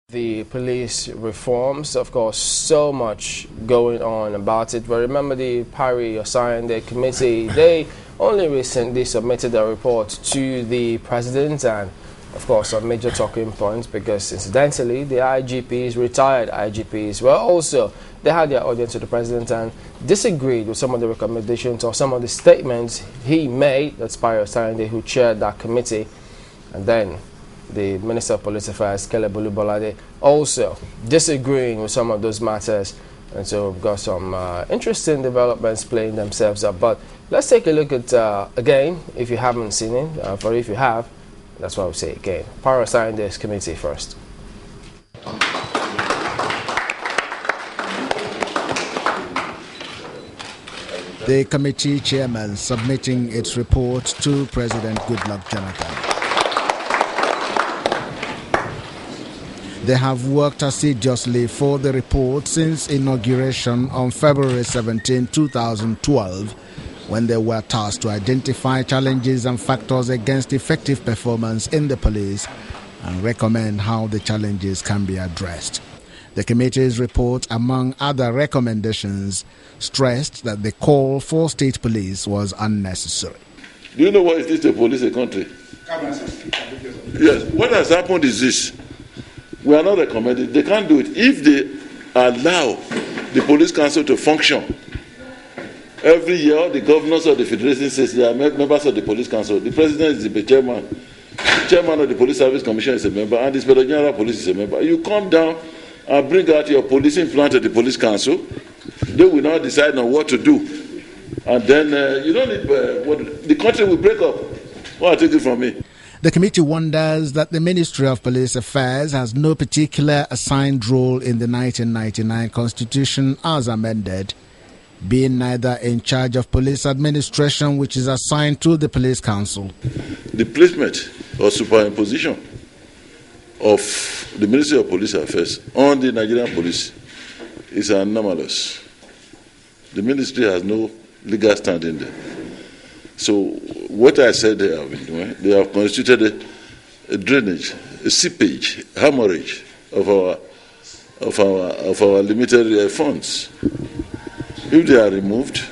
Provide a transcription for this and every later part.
The police reforms, of course, so much going on about it. But remember, the Parry assigned the committee, they only recently submitted a report to the president, and of course some major talking points, because incidentally the IGPs, retired IGPs, well, also they had their audience with the president and disagreed with some of the recommendations or some of the statements he made. That's Parry Osayinde, who chaired that committee. And then the Minister of Police Affairs, Kele Bolubolade, also disagreeing with some of those matters. And so we've got some interesting developments playing themselves up. But let's take a look at, again, if you haven't seen it, or if you have, that's why we say again. Parry Osayinde's committee first. The committee chairman submitting its report to President Goodluck Jonathan. They have worked assiduously for the report since inauguration on February 17, 2012, when they were tasked to identify challenges and factors against effective performance in the police and recommend how the challenges can be addressed. The committee's report, among other recommendations, stressed that the call for state police was unnecessary. Do you know what it is to police a country? Yes. What has happened is this. We are not recommending. They can't do it. If they allow the police council to function, every year the governors of the federation says they are members of the police council. The president is the chairman. The chairman of the police service commission is a member, and the inspector general of police is a member. You come down and bring out your policing plan to the police council. They will now decide on what to do, and then you don't need. The country will break up. Well, take it from me. The committee wonders that the Ministry of Police Affairs has no particular assigned role in the 1999 Constitution as amended, being neither in charge of police administration, which is assigned to the Police Council. The placement or superimposition of the Ministry of Police Affairs on the Nigerian police is anomalous. The ministry has no legal standing there. So what I said they have been doing, they have constituted a drainage, a seepage, hemorrhage of our limited funds. If they are removed,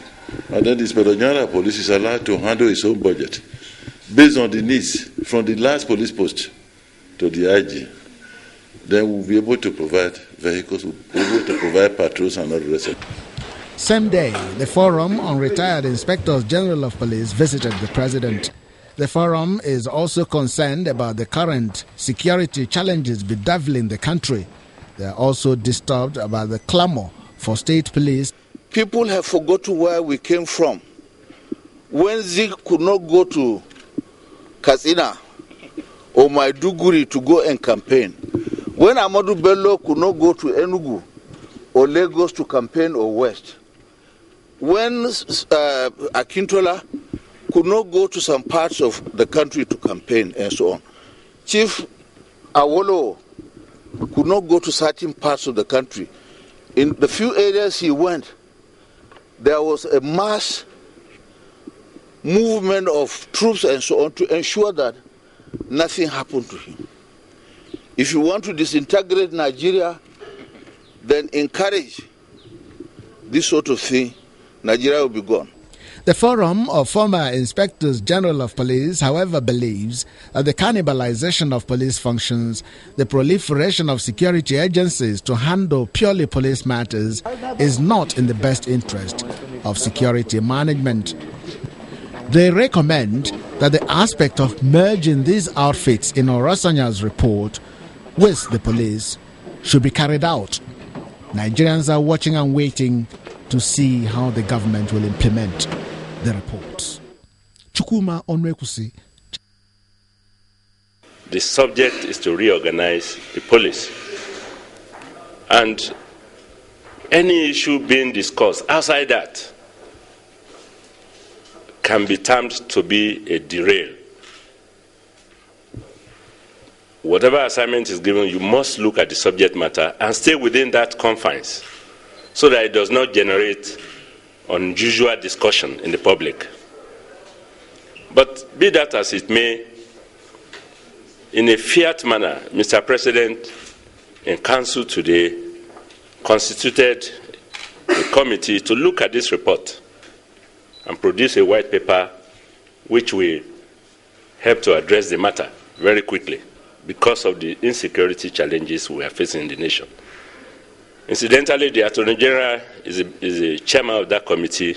and then the Inspector General of Police is allowed to handle his own budget based on the needs from the last police post to the IG, then we'll be able to provide vehicles, we'll be able to provide patrols and all the rest of it. Same day, the Forum on Retired Inspectors General of Police visited the President. The Forum is also concerned about the current security challenges bedeviling the country. They are also disturbed about the clamor for state police. People have forgotten where we came from. When Zik could not go to Katsina or Maiduguri to go and campaign, when Amadou Bello could not go to Enugu or Lagos to campaign or West, when Akintola could not go to some parts of the country to campaign and so on, Chief Awolowo could not go to certain parts of the country. In the few areas he went, there was a mass movement of troops and so on to ensure that nothing happened to him. If you want to disintegrate Nigeria, then encourage this sort of thing, Nigeria will be gone. The Forum of Former Inspectors General of Police, however, believes that the cannibalization of police functions, the proliferation of security agencies to handle purely police matters is not in the best interest of security management. They recommend that the aspect of merging these outfits in Orasanya's report with the police should be carried out. Nigerians are watching and waiting to see how the government will implement the reports. Chukwuma Onwekusi. The subject is to reorganize the police. And any issue being discussed outside that can be termed to be a derail. Whatever assignment is given, you must look at the subject matter and stay within that confines so that it does not generate unusual discussion in the public. But be that as it may, in a fiat manner, Mr. President in council today constituted a committee to look at this report and produce a white paper which will help to address the matter very quickly because of the insecurity challenges we are facing in the nation. Incidentally, the Attorney General is the chairman of that committee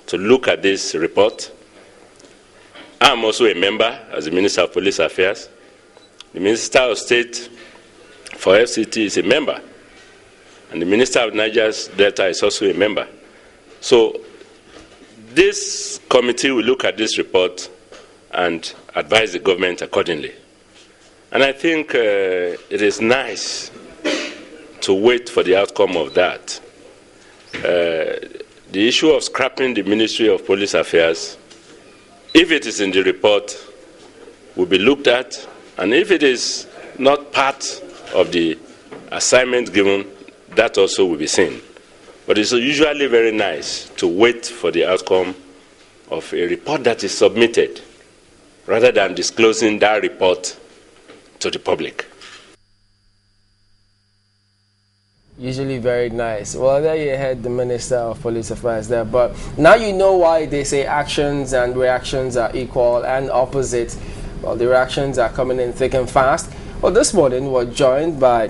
to look at this report. I'm also a member as the Minister of Police Affairs. The Minister of State for FCT is a member, and the Minister of Niger's Delta is also a member. So this committee will look at this report and advise the government accordingly. And I think it is nice to wait for the outcome of that. The issue of scrapping the Ministry of Police Affairs, if it is in the report, will be looked at, and if it is not part of the assignment given, that also will be seen. But it's usually very nice to wait for the outcome of a report that is submitted rather than disclosing that report to the public. Usually very nice. Well, there you had the Minister of Police Affairs there. But now you know why they say actions and reactions are equal and opposite. Well, the reactions are coming in thick and fast. Well, this morning we're joined by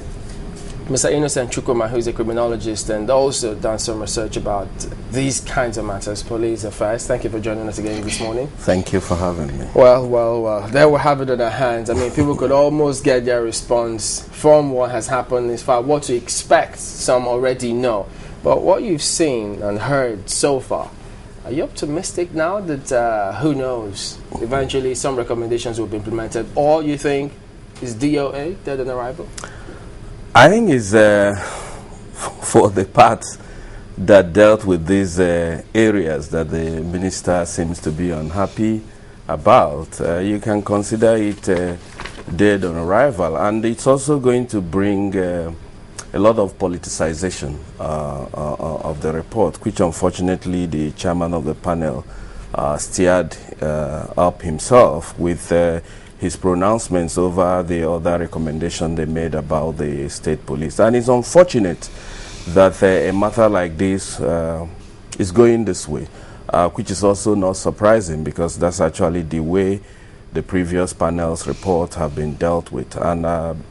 Mr. Innocent Chukwuma, who is a criminologist and also done some research about these kinds of matters, police affairs. Thank you for joining us again this morning. Thank you for having me. Well, there we have it in our hands. I mean, people could almost get their response from what has happened as far what to expect. Some already know. But what you've seen and heard so far, are you optimistic now that, who knows, eventually some recommendations will be implemented? Or you think is DOA dead on arrival? I think it's for the parts that dealt with these areas that the minister seems to be unhappy about, you can consider it dead on arrival. And it's also going to bring a lot of politicization of the report, which unfortunately the chairman of the panel steered up himself with his pronouncements over the other recommendation they made about the state police. And it's unfortunate that a matter like this is going this way, which is also not surprising because that's actually the way the previous panel's report have been dealt with. And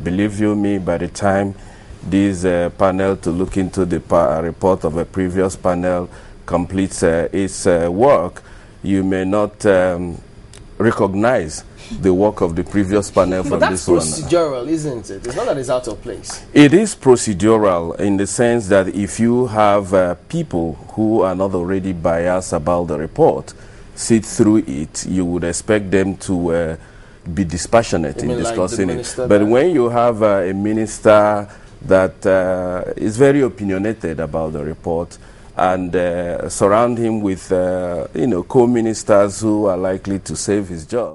believe you me, by the time this panel to look into the report of a previous panel completes its work, you may not recognize the work of the previous panel from this one. But that's procedural, isn't it? It's not that it's out of place. It is procedural in the sense that if you have people who are not already biased about the report sit through it, you would expect them to be dispassionate in discussing it. But when you have a minister that is very opinionated about the report and surround him with co-ministers who are likely to save his job,